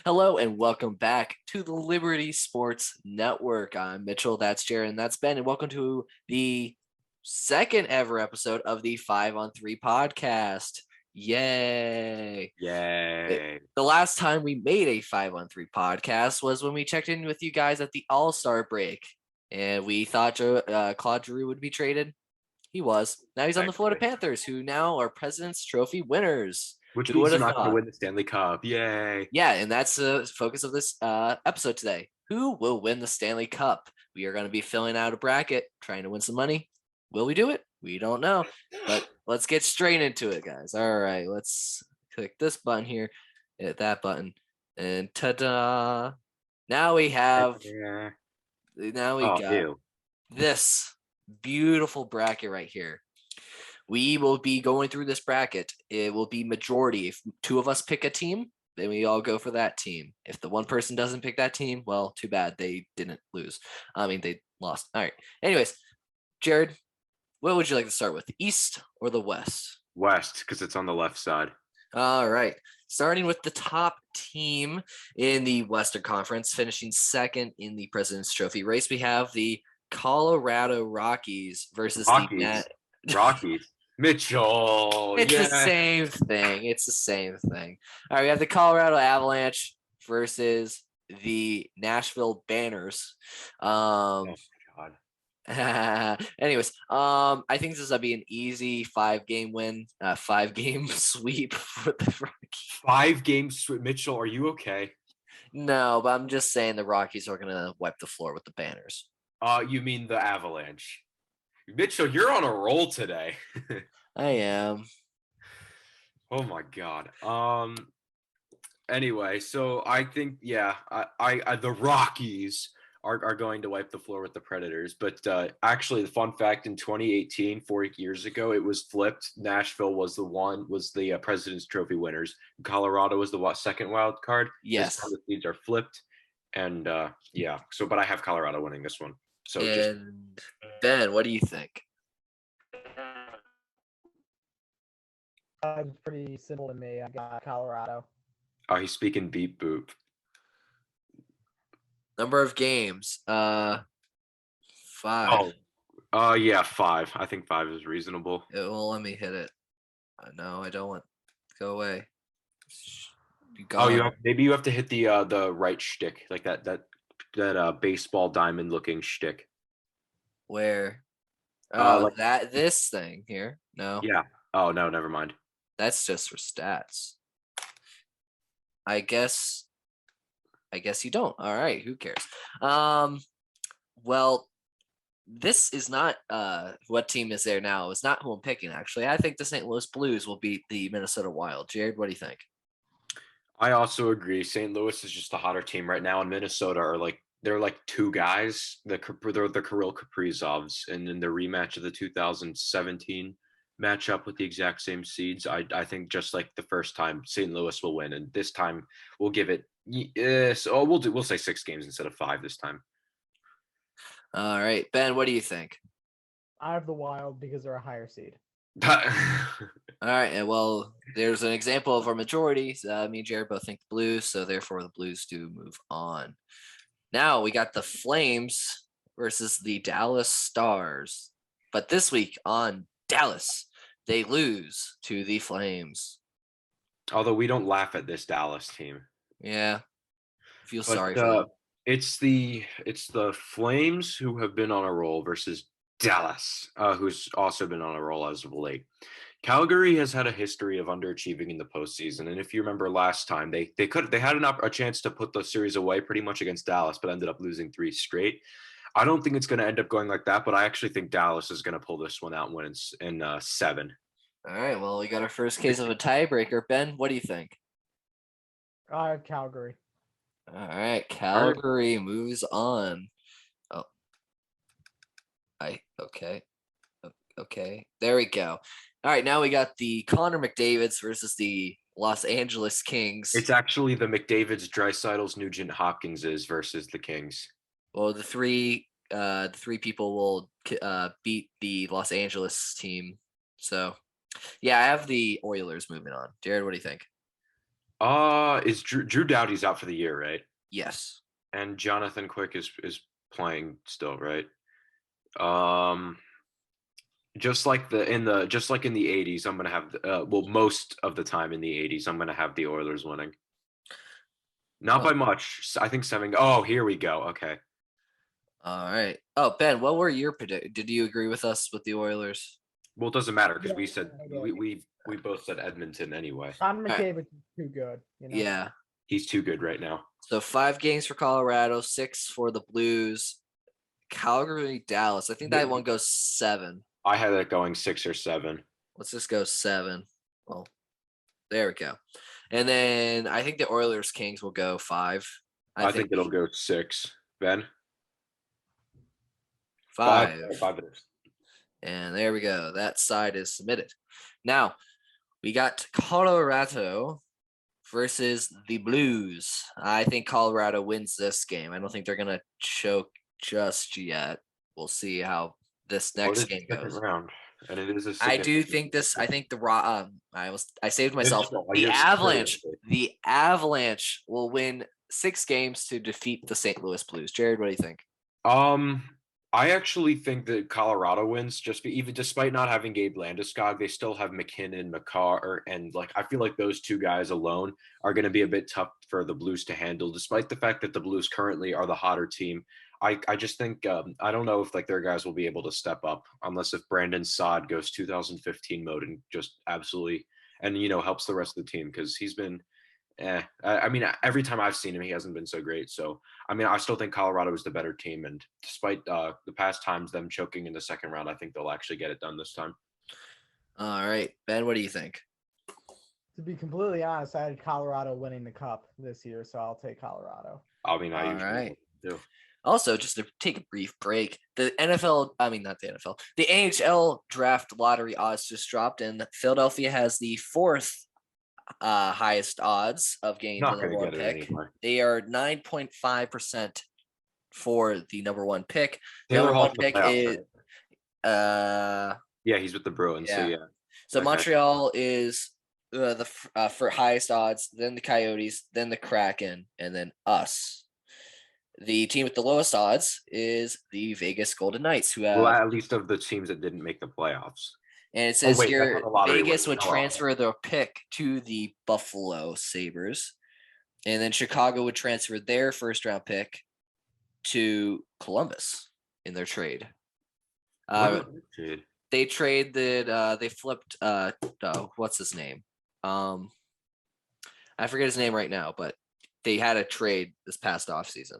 Hello and welcome back to the Liberty Sports Network. I'm Mitchell, that's Jared, and that's Ben, and welcome to the second ever episode of the 5-on-3 podcast. Yay! Yay. The last time we made a 5-on-3 podcast was when we checked in with you guys at the All-Star break, and we thought Claude Giroux would be traded. He was. Now he's on the Florida Panthers, who now are President's Trophy winners. Which Who means would they're have not going to thought? win the Stanley Cup. Yay. Yeah, and that's the focus of this episode today. Who will win the Stanley Cup? We are going to be filling out a bracket, trying to win some money. Will we do it? We don't know. But let's get straight into it, guys. All right, let's click this button here, hit that button, and ta-da! Now we have, got this beautiful bracket right here. We will be going through this bracket. It will be majority. If two of us pick a team, then we all go for that team. If the one person doesn't pick that team, well, too bad. They didn't lose. They lost. All right. Anyways, Jared, what would you like to start with? The East or the West? West, because it's on the left side. All right. Starting with the top team in the Western Conference, finishing second in the President's Trophy race, we have the Colorado Rockies versus the Rockies. Mitchell. It's the same thing. It's the same thing. All right, we have the Colorado Avalanche versus the Nashville Banners. Oh my God. Anyways, I think this is gonna be an easy 5-game win, 5-game sweep for the Rockies. 5-game sweep. Mitchell, are you okay? No, but I'm just saying the Rockies are gonna wipe the floor with the Banners. You mean the Avalanche? Mitchell, you're on a roll today. I am. Oh my God. Anyway, so I think I the Rockies are going to wipe the floor with the Predators. But actually, the fun fact: in 2018, 4 years ago, it was flipped. Nashville was the President's Trophy winners. Colorado was the second wild card. Yes. This time the seeds are flipped, and but I have Colorado winning this one. So Ben, what do you think? It's pretty simple to me. I got Colorado. Oh, he's speaking beep boop. Number of games. 5. Oh, yeah, 5. I think 5 is reasonable. Well, let me hit it. No, I don't want. Go away. Maybe you have to hit the right shtick, like that baseball diamond looking shtick. Where? This thing here. No. Yeah. Oh no, never mind. That's just for stats. I guess you don't. All right, who cares? Well, this is not what team is there now. It's not who I'm picking, actually. I think the St. Louis Blues will beat the Minnesota Wild. Jared, what do you think? I also agree. St. Louis is just a hotter team right now, and Minnesota are they're like two guys. They're the Kirill Kaprizovs, and in the rematch of the 2017 matchup with the exact same seeds, I think just like the first time, St. Louis will win, and this time we'll give it. We'll say 6 games instead of 5 this time. All right, Ben, what do you think? I have the Wild because they're a higher seed. All right, and well, there's an example of our majority. Me and Jared both think the Blues, so therefore the Blues do move on. Now we got the Flames versus the Dallas Stars. But this week on Dallas, they lose to the Flames. Although we don't laugh at this Dallas team. Yeah. Feel sorry for them. It's the Flames who have been on a roll versus Dallas, who's also been on a roll as of late. Calgary has had a history of underachieving in the postseason, and if you remember last time, they had a chance to put the series away pretty much against Dallas, but ended up losing 3 straight. I don't think it's going to end up going like that, but I actually think Dallas is going to pull this one out and win in 7. All right, well, we got our first case of a tiebreaker. Ben, what do you think? I have Calgary. All right, Calgary moves on. Oh, okay. There we go. All right, now we got the Connor McDavids versus the Los Angeles Kings. It's actually the McDavids, Dreisaitl's, Nugent Hopkinses versus the Kings. Well, the three people will beat the Los Angeles team. So, yeah, I have the Oilers moving on. Jared, what do you think? Is Drew Doughty's out for the year, right? Yes. And Jonathan Quick is playing still, right? Um, just like in the 80s, I'm gonna have most of the time in the 80s, I'm gonna have the Oilers winning. Not by much. I think 7. Oh, here we go. Okay. All right. Oh, Ben, what were your predict? Did you agree with us with the Oilers? Well, it doesn't matter because Yeah, we said I did. we both said Edmonton anyway. Connor right. McDavid is too good. You know? Yeah. He's too good right now. So 5 games for Colorado, 6 for the Blues. Calgary, Dallas. I think that one goes 7. I had it going 6 or 7. Let's just go 7. Well, there we go. And then I think the Oilers Kings will go 5. I think it'll go 6. Ben? 5. 5 it is. And there we go. That side is submitted. Now we got Colorado versus the Blues. I think Colorado wins this game. I don't think they're gonna choke just yet. We'll see how this next game goes. Round, and it is I do think this. I think the Raw. I saved myself. The Avalanche will win 6 games to defeat the St. Louis Blues. Jared, what do you think? I actually think that Colorado wins even despite not having Gabe Landeskog, they still have McKinnon, McCarr, and I feel like those 2 guys alone are going to be a bit tough for the Blues to handle, despite the fact that the Blues currently are the hotter team. I just think I don't know if their guys will be able to step up unless if Brandon Saad goes 2015 mode and just absolutely and helps the rest of the team because he's been I mean, every time I've seen him, he hasn't been so great. So, I mean, I still think Colorado is the better team. And despite the past times them choking in the second round, I think they'll actually get it done this time. All right. Ben, what do you think? To be completely honest, I had Colorado winning the cup this year, so I'll take Colorado. I mean, I usually do. Also, just to take a brief break, the NHL draft lottery odds just dropped, and Philadelphia has the 4th highest odds of getting the number 1 pick. They are 9.5% for the number 1 pick. The number 1 pick is yeah, he's with the Bruins. Yeah. So okay. Montreal is for highest odds, then the Coyotes, then the Kraken, and then us. The team with the lowest odds is the Vegas Golden Knights, who have at least of the teams that didn't make the playoffs. And it says here Vegas would transfer their pick to the Buffalo Sabres. And then Chicago would transfer their 1st round pick to Columbus in their trade. They traded they flipped what's his name? I forget his name right now, but they had a trade this past offseason.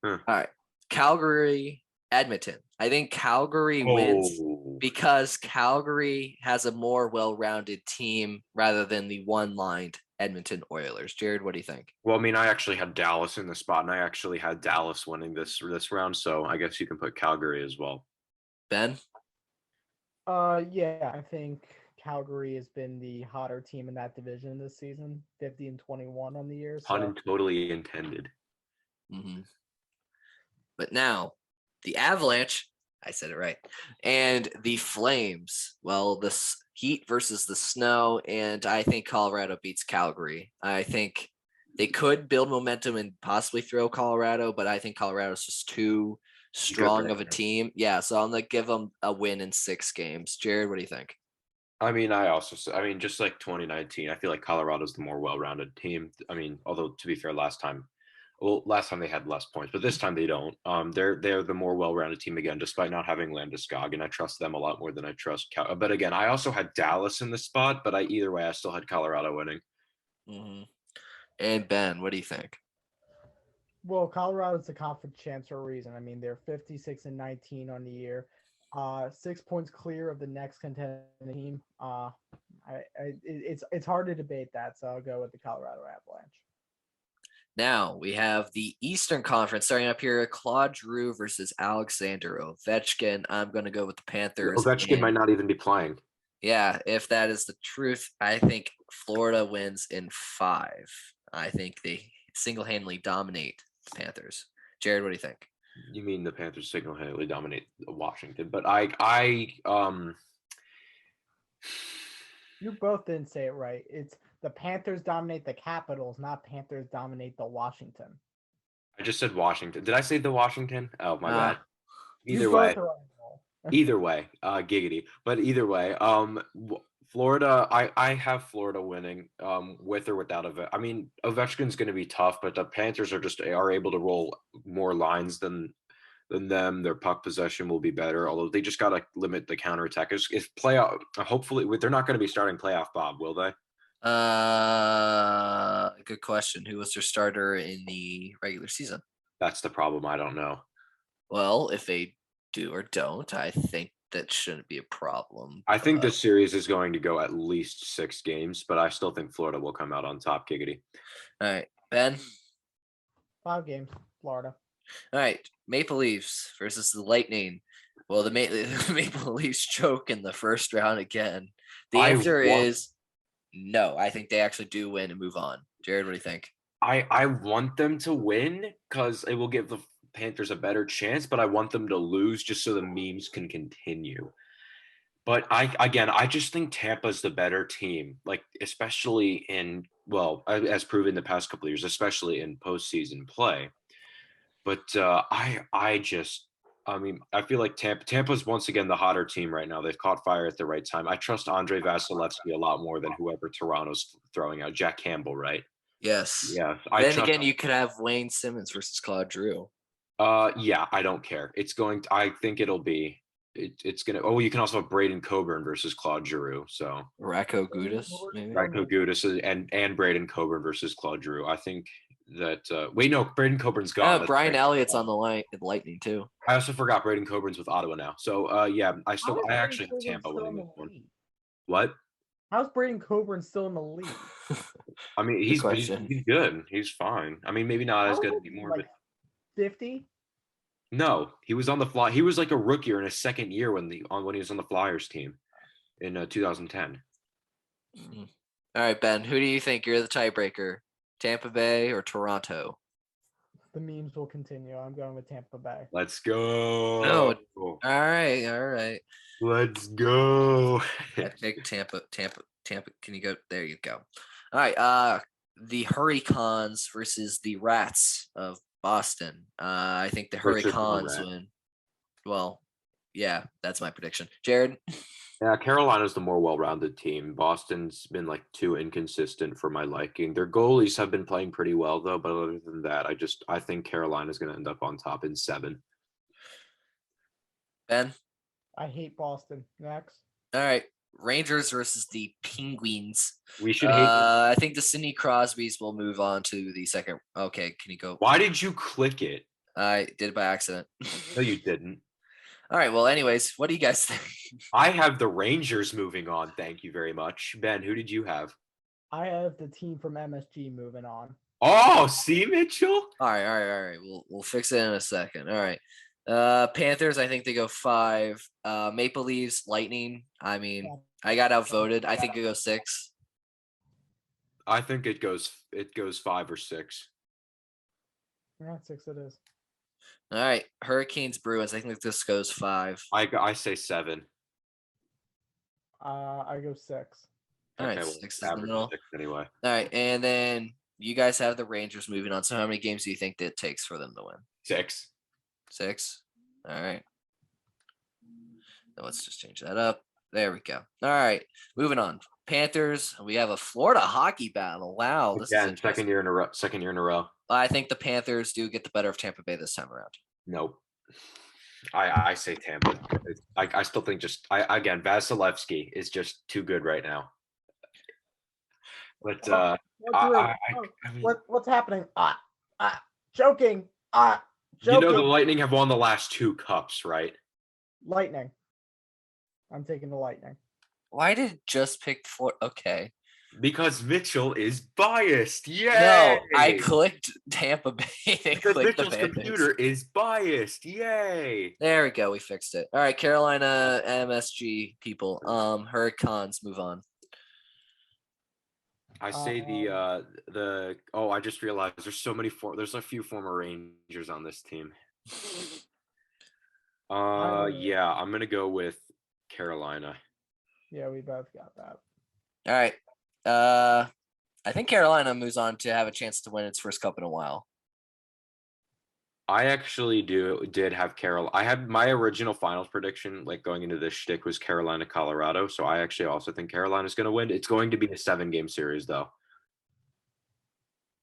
All right. Calgary, Edmonton. I think Calgary wins because Calgary has a more well-rounded team rather than the one-lined Edmonton Oilers. Jared, what do you think? Well, I mean, I actually had Dallas in the spot, and I actually had Dallas winning this round, so I guess you can put Calgary as well. Ben? Yeah, I think Calgary has been the hotter team in that division this season, 50-21 on the year. Pun totally intended. Mm-hmm. But now, the Avalanche, I said it right, and the Flames. Well, the Heat versus the Snow, and I think Colorado beats Calgary. I think they could build momentum and possibly throw Colorado, but I think Colorado's just too strong of a team. Yeah, so I'm going to give them a win in 6 games. Jared, what do you think? I mean, just like 2019, I feel like Colorado's the more well-rounded team. I mean, although to be fair, last time they had less points, but this time they don't. They're the more well-rounded team again, despite not having Landeskog, and I trust them a lot more than I trust But again, I also had Dallas in the spot, but either way, I still had Colorado winning. Mm-hmm. And Ben, what do you think? Well, Colorado's the conference champs for a reason. I mean, they're 56-19 on the year, 6 points clear of the next contending team. It's hard to debate that, so I'll go with the Colorado Avalanche. Now we have the Eastern Conference starting up here. Claude Giroux versus Alexander Ovechkin. I'm going to go with the Panthers. Ovechkin might not even be playing. Yeah, if that is the truth, I think Florida wins in 5. I think they single-handedly dominate the Panthers. Jared, what do you think? You mean the Panthers single-handedly dominate Washington? But You both didn't say it right. It's the Panthers dominate the Capitals, not Panthers dominate the Washington. I just said Washington. Did I say the Washington? Oh, my bad. You Either both way. are on the roll. Either way, giggity. But either way, Florida, I have Florida winning, with or without I mean, Ovechkin's going to be tough, but the Panthers are able to roll more lines than them. Their puck possession will be better, although they just got to limit the counterattack. If playoff, hopefully, they're not going to be starting playoff Bob, will they? Good question. Who was their starter in the regular season? That's the problem. I don't know. Well, if they do or don't, I think that shouldn't be a problem. I think this series is going to go at least 6 games, but I still think Florida will come out on top, giggity. All right, Ben. 5 games, Florida. All right, Maple Leafs versus the Lightning. Well, the Maple Leafs choke in the first round again. The answer is no. I think they actually do win and move on. Jared, what do you think? I want them to win because it will give the Panthers a better chance, but I want them to lose just so the memes can continue. But I just think Tampa's the better team, like especially as proven the past couple of years, especially in postseason play. But I feel like Tampa's once again the hotter team right now. They've caught fire at the right time. I trust Andre Vasilevsky a lot more than whoever Toronto's throwing out. Jack Campbell, right? Yes. Yeah. Then again, you could have Wayne Simmons versus Claude Drew. Yeah, I don't care. I think it'll be. It's gonna. Oh, you can also have Braden Coburn versus Claude Giroux. So Racco Gudis, maybe. Racco Gudis and Braden Coburn versus Claude Giroux. I think that. Wait, no, Braden Coburn's gone. Brian Elliott's on the Lightning too. I also forgot Braden Coburn's with Ottawa now. So yeah, I actually have Tampa winning this one. What? How's Braden Coburn still in the league? I mean, he's good. He's fine. I mean, maybe not as good anymore, but 50. No, he was on the fly. He was like a rookie in his second year when he was on the Flyers team in 2010. All right, Ben, who do you think you're the tiebreaker? Tampa Bay or Toronto? The memes will continue. I'm going with Tampa Bay. Let's go. No. All right. Let's go. I pick Tampa. Can you go? There you go. All right. The Hurricanes versus the Rats of Boston. I think the Hurricanes win. Well, yeah, that's my prediction. Jared? Yeah, Carolina's the more well-rounded team. Boston's been like too inconsistent for my liking. Their goalies have been playing pretty well though, but other than that, I think Carolina's going to end up on top in 7. Ben? I hate Boston. Next. All right. Rangers versus the Penguins. We should hate. I think the Sidney Crosbys will move on to the second. Okay, can you go? Why did you click it? I did it by accident. No, you didn't. All right. Well, anyways, what do you guys think? I have the Rangers moving on. Thank you very much. Ben, who did you have? I have the team from MSG moving on. Oh, see, Mitchell? All right. We'll fix it in a second. All right. Panthers, I think they go 5. Maple Leafs, Lightning. I mean, I got outvoted. I think it goes 6. I think it goes 5 or 6. Yeah, 6 it is. All right. Hurricanes, Bruins. I think this goes 5. I say 7. I go 6. All right, okay, 6 is the middle. 6 anyway. All right, and then you guys have the Rangers moving on. So how many games do you think it takes for them to win? 6. 6. All right. Now let's just change that up. There we go. All right, moving on. Panthers. We have a Florida hockey battle. Wow, this is second year in a row. I think the Panthers do get the better of Tampa Bay this time around. Nope. I say Tampa. I still think again Vasilevsky is just too good right now. But what's happening? Joking. You know the Lightning have won the last 2 cups, right? Lightning. I'm taking the Lightning. Why did it just pick Florida? Okay. Because Mitchell is biased. Yeah. No, I clicked Tampa Bay. Because Mitchell's computer is biased. Yay. There we go. We fixed it. All right, Carolina MSG people. Hurricanes, move on. I say I just realized there's a few former Rangers on this team. Yeah, I'm gonna go with Carolina. Yeah, we both got that. All right. I think Carolina moves on to have a chance to win its first cup in a while. I actually did have I had my original finals prediction, like going into this shtick, was Carolina, Colorado. So I actually also think Carolina's going to win. It's going to be a 7-game series, though.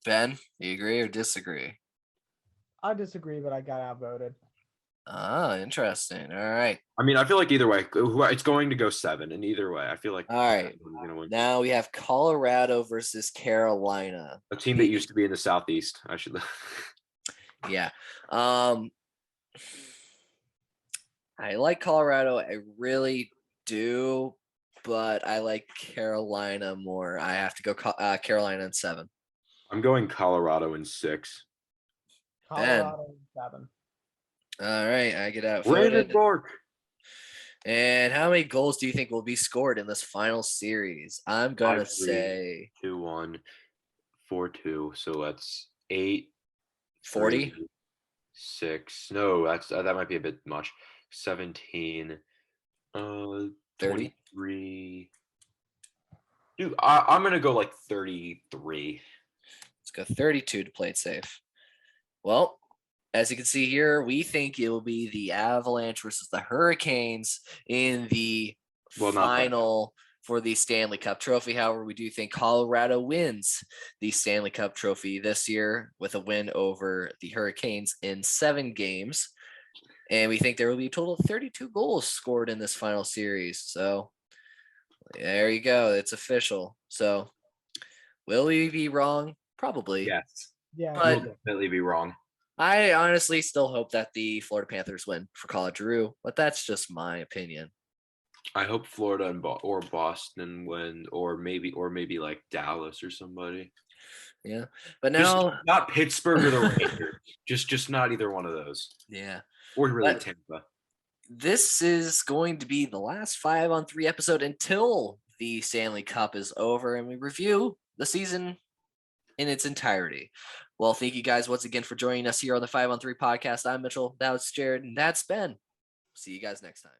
Ben, do you agree or disagree? I disagree, but I got outvoted. Ah, interesting. All right. I mean, I feel like either way, it's going to go 7, and either way, I feel like All right. is going to win. Now we have Colorado versus Carolina. A team that used to be in the Southeast. I should. Yeah. I like Colorado. I really do, but I like Carolina more. I have to go Carolina in 7. I'm going Colorado in 6. Colorado in 7. All right, I get Brandon outvoted. Bork. And how many goals do you think will be scored in this final series? I'm gonna 5-3, say 2-1, 4-2. So that's 8, 40. 3, 6. No, that might be a bit much. 17, 30. 23. Dude, I'm gonna go like 33. Let's go 32 to play it safe. Well, as you can see here, we think it will be the Avalanche versus the Hurricanes in the final for the Stanley Cup trophy. However, we do think Colorado wins the Stanley Cup trophy this year with a win over the Hurricanes in 7 games. And we think there will be a total of 32 goals scored in this final series. So there you go. It's official. So will we be wrong? Probably. Yes. Yeah, But You'll definitely be wrong. I honestly still hope that the Florida Panthers win for Claude Giroux, but that's just my opinion. I hope Florida or Boston win, or maybe like Dallas or somebody. Yeah, but now just not Pittsburgh or the Rangers. just not either one of those. Yeah, or really but Tampa. This is going to be the last 5-on-3 episode until the Stanley Cup is over, and we review the season in its entirety. Well, thank you guys once again for joining us here on the 5-on-3 podcast. I'm Mitchell. That's Jared, and that's Ben. See you guys next time.